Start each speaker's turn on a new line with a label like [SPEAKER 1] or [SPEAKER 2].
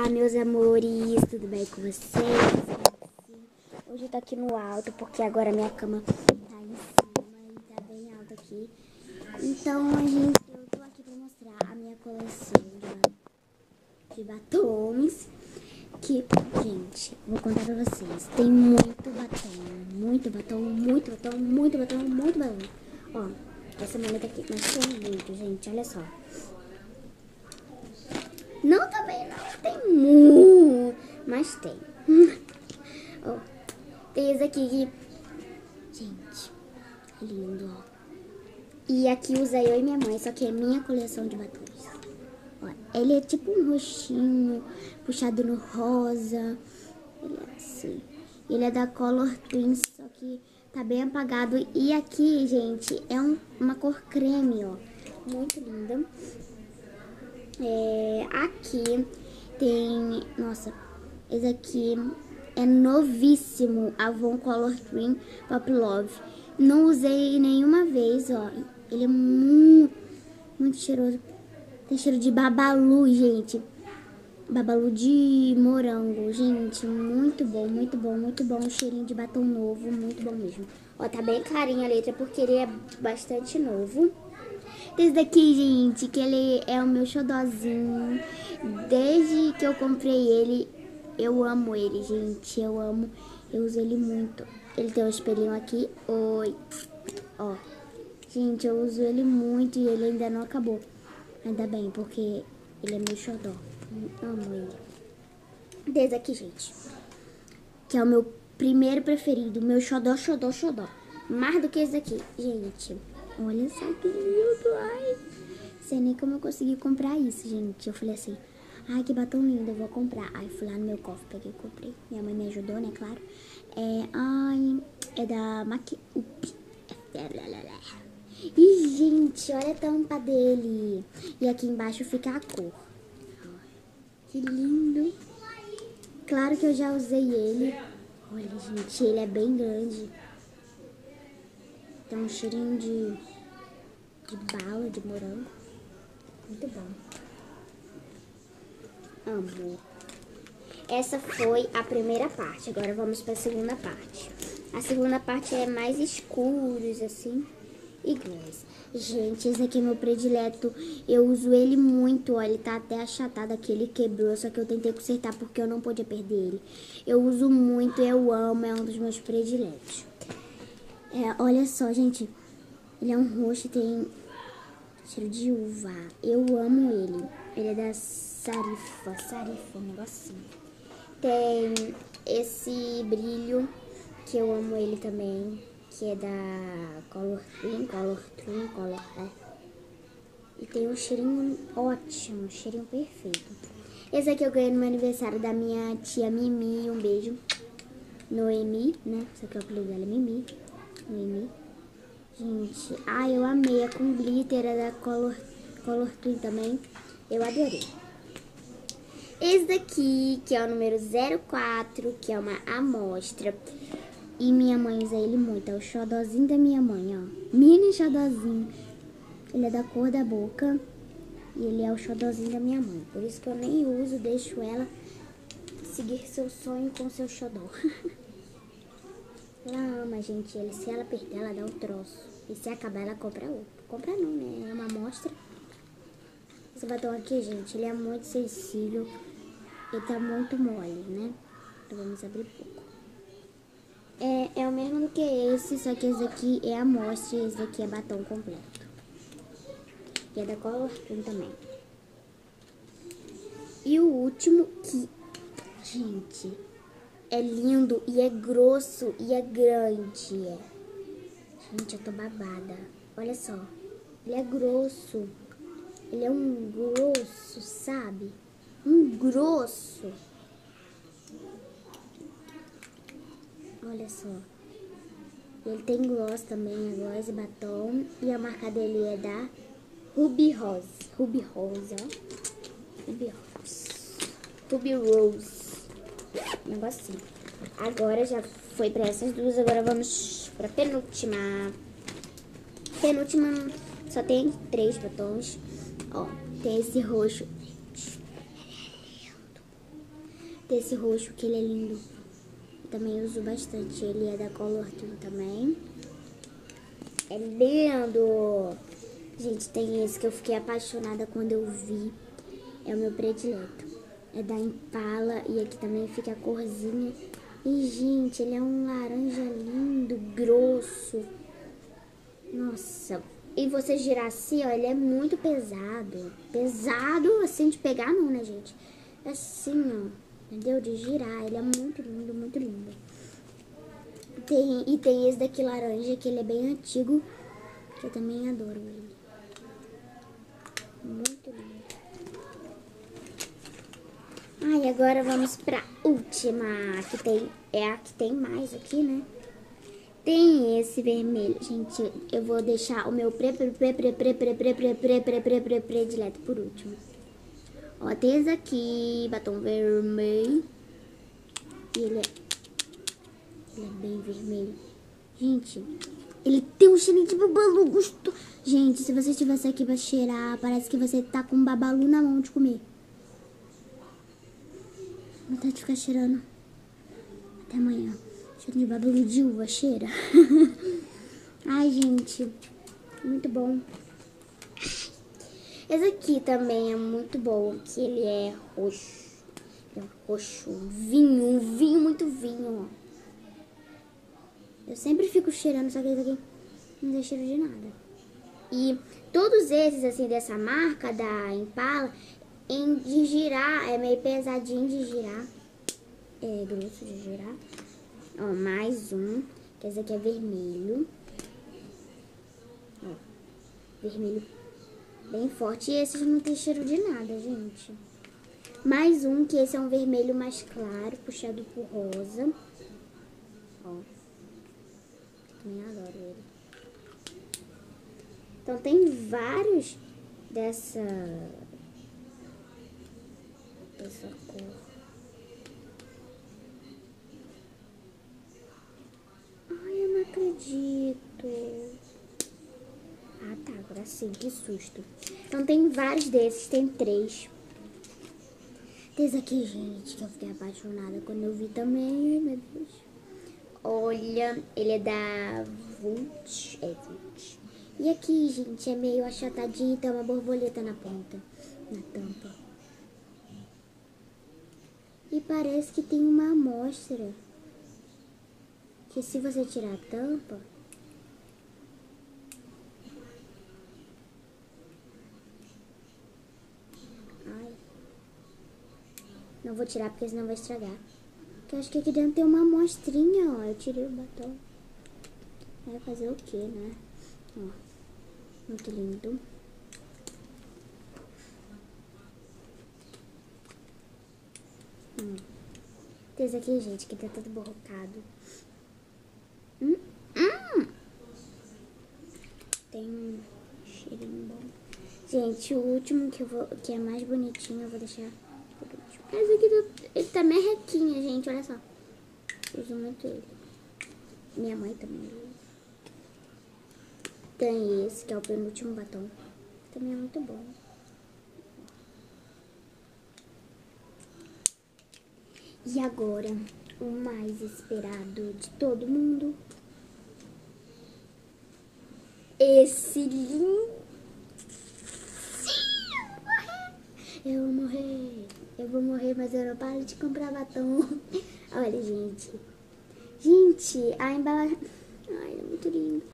[SPEAKER 1] Olá, meus amores, tudo bem com vocês? Hoje eu tô aqui no alto, porque agora minha cama tá em cima e tá bem alto aqui. Então, gente, eu tô aqui pra mostrar a minha coleção de batons. Que, gente, vou contar pra vocês. Tem muito batom, muito batom, muito batom, muito batom, muito batom. Ó, essa maleta aqui, mas tem muito, gente, olha só. Não, também não tem muito, mas tem. Ó, tem esse aqui que... Gente, lindo, ó. E aqui usa eu e minha mãe, só que é minha coleção de batons. Ó, ele é tipo um roxinho, puxado no rosa. Ele é assim. Ele é da Color Twins, só que tá bem apagado. E aqui, gente, é uma cor creme, ó. Muito linda. Aqui tem... Nossa, esse aqui é novíssimo. Avon Color Twin Pop Love. Não usei nenhuma vez, ó. Ele é muito cheiroso. Tem cheiro de babalu, gente. Babalu de morango, gente. Muito bom, muito bom, muito bom. Um cheirinho de batom novo, muito bom mesmo. Ó, tá bem clarinha a letra porque ele é bastante novo. Esse daqui, gente, que ele é o meu xodózinho. Desde que eu comprei ele, eu amo ele, gente. Eu amo, eu uso ele muito. Ele tem um espelhinho aqui. Oi. Ó, gente, eu uso ele muito e ele ainda não acabou. Ainda bem, porque ele é meu xodó. Amo ele. Desse aqui, gente, que é o meu primeiro preferido. Meu xodó, xodó, xodó. Mais do que esse daqui, gente. Olha só que lindo, ai. Sei nem como eu consegui comprar isso, gente. Eu falei assim, ai, que batom lindo, eu vou comprar. Aí fui lá no meu cofre, peguei e comprei. Minha mãe me ajudou, né, claro. É da Maki-up. E, gente, olha a tampa dele. E aqui embaixo fica a cor. Que lindo. Claro que eu já usei ele. Olha, gente, ele é bem grande. Tem um cheirinho de bala, de morango. Muito bom. Amo. Essa foi a primeira parte. Agora vamos para a segunda parte. A segunda parte é mais escuros, assim, e gloss. Gente, esse aqui é meu predileto. Eu uso ele muito, ó. Ele tá até achatado aqui, ele quebrou. Só que eu tentei consertar porque eu não podia perder ele. Eu uso muito, eu amo, é um dos meus prediletos. Olha só, gente. Ele é um roxo e tem cheiro de uva. Eu amo ele. Ele é da Sarifa, um negocinho. Tem esse brilho, que eu amo ele também, que é da Color Twin. E tem um cheirinho ótimo, um cheirinho perfeito. Esse aqui eu ganhei no meu aniversário da minha tia Mimi. Um beijo. Noemi, né? Esse aqui é o apelido dela, Mimi. Noemi. Gente, eu amei. É com glitter, é da Color Twin também. Eu adorei. Esse daqui, que é o número 04, que é uma amostra. E minha mãe usa ele muito. É o xodózinho da minha mãe, ó. Mini xodózinho. Ele é da cor da boca. E ele é o xodózinho da minha mãe. Por isso que eu nem uso, deixo ela seguir seu sonho com seu xodó. Ela ama, gente. Se ela perder, ela dá um troço. E se acabar, ela compra outro. Compra não, né? É uma amostra. Esse batom aqui, gente, ele é muito sensível. Ele tá muito mole, né? Então vamos abrir pouco. É o mesmo do que esse, só que esse aqui é amostra e esse aqui é batom completo. E é da Color Twin também. E o último que, gente, é lindo e é grosso e é grande. Gente, eu tô babada. Olha só. Ele é grosso. Ele é um grosso, sabe? Um grosso. Olha só. Ele tem gloss também, gloss e batom. E a marca dele é da Ruby Rose. Ruby Rose, ó. Ruby Rose. Um negocinho. Agora já foi pra essas duas. Agora vamos pra penúltima. Penúltima só tem 3 batons. Ó, tem esse roxo. Desse roxo, que ele é lindo. Eu também uso bastante. Ele é da Colortune também. É lindo! Gente, tem esse que eu fiquei apaixonada quando eu vi. É o meu predileto. É da Impala. E aqui também fica a corzinha. E, gente, ele é um laranja lindo, grosso. Nossa. E você girar assim, ó, ele é muito pesado. Pesado, assim, de pegar não, né, gente? Assim, ó. Entendeu? De girar. Ele é muito lindo, muito lindo. Tem esse daqui laranja, que ele é bem antigo. Que eu também adoro ele. Muito lindo. E agora vamos pra última. Que tem, é a que tem mais aqui, né? Tem esse vermelho. Gente, eu vou deixar o meu predileto por último. Ó, tem esse aqui, batom vermelho. E ele é bem vermelho. Gente, ele tem um cheirinho de babalu gostoso. Gente, se você estivesse aqui pra cheirar, parece que você tá com um babalu na mão de comer. Vontade de ficar cheirando até amanhã. Cheiro de babalu de uva, cheira. Ai, gente, muito bom. Esse aqui também é muito bom, que ele é roxo. É um roxo, um vinho, muito vinho, ó. Eu sempre fico cheirando, só que esse aqui não tem cheiro de nada. E todos esses, assim, dessa marca, da Impala, de girar, é meio pesadinho de girar. É grosso de girar. Ó, mais um, que esse aqui é vermelho. Ó, vermelho bem forte. E esse não tem cheiro de nada, gente. Mais um, que esse é um vermelho mais claro, puxado por rosa. Ó, também adoro ele. Então tem vários dessa cor. Ai, eu não acredito. Ah, tá, agora sim, que susto. Então tem vários desses, tem 3. Tem esse aqui, gente, que eu fiquei apaixonada quando eu vi também. Ai, meu Deus. Olha, ele é da Vult. É Vult. E aqui, gente, é meio achatadinho, tem uma borboleta na ponta, na tampa. E parece que tem uma amostra. Que se você tirar a tampa... Ai. Não vou tirar porque senão vai estragar. Porque eu acho que aqui dentro tem uma amostrinha, ó. Eu tirei o batom. Vai fazer o quê, né? Ó. Muito lindo. Tem esse aqui, gente, que tá todo borrocado. Tem um cheirinho bom. Gente, o último que é mais bonitinho, eu vou deixar por último. Esse aqui, ele tá merrequinha, gente, olha só. Eu uso muito ele. Minha mãe também usa. Tem esse, que é o penúltimo batom. Também é muito bom. E agora, o mais esperado de todo mundo. Esse lindo. Eu vou morrer. Eu vou morrer, mas eu não paro de comprar batom. Olha, gente. Gente, a embalagem... Ai, é muito lindo.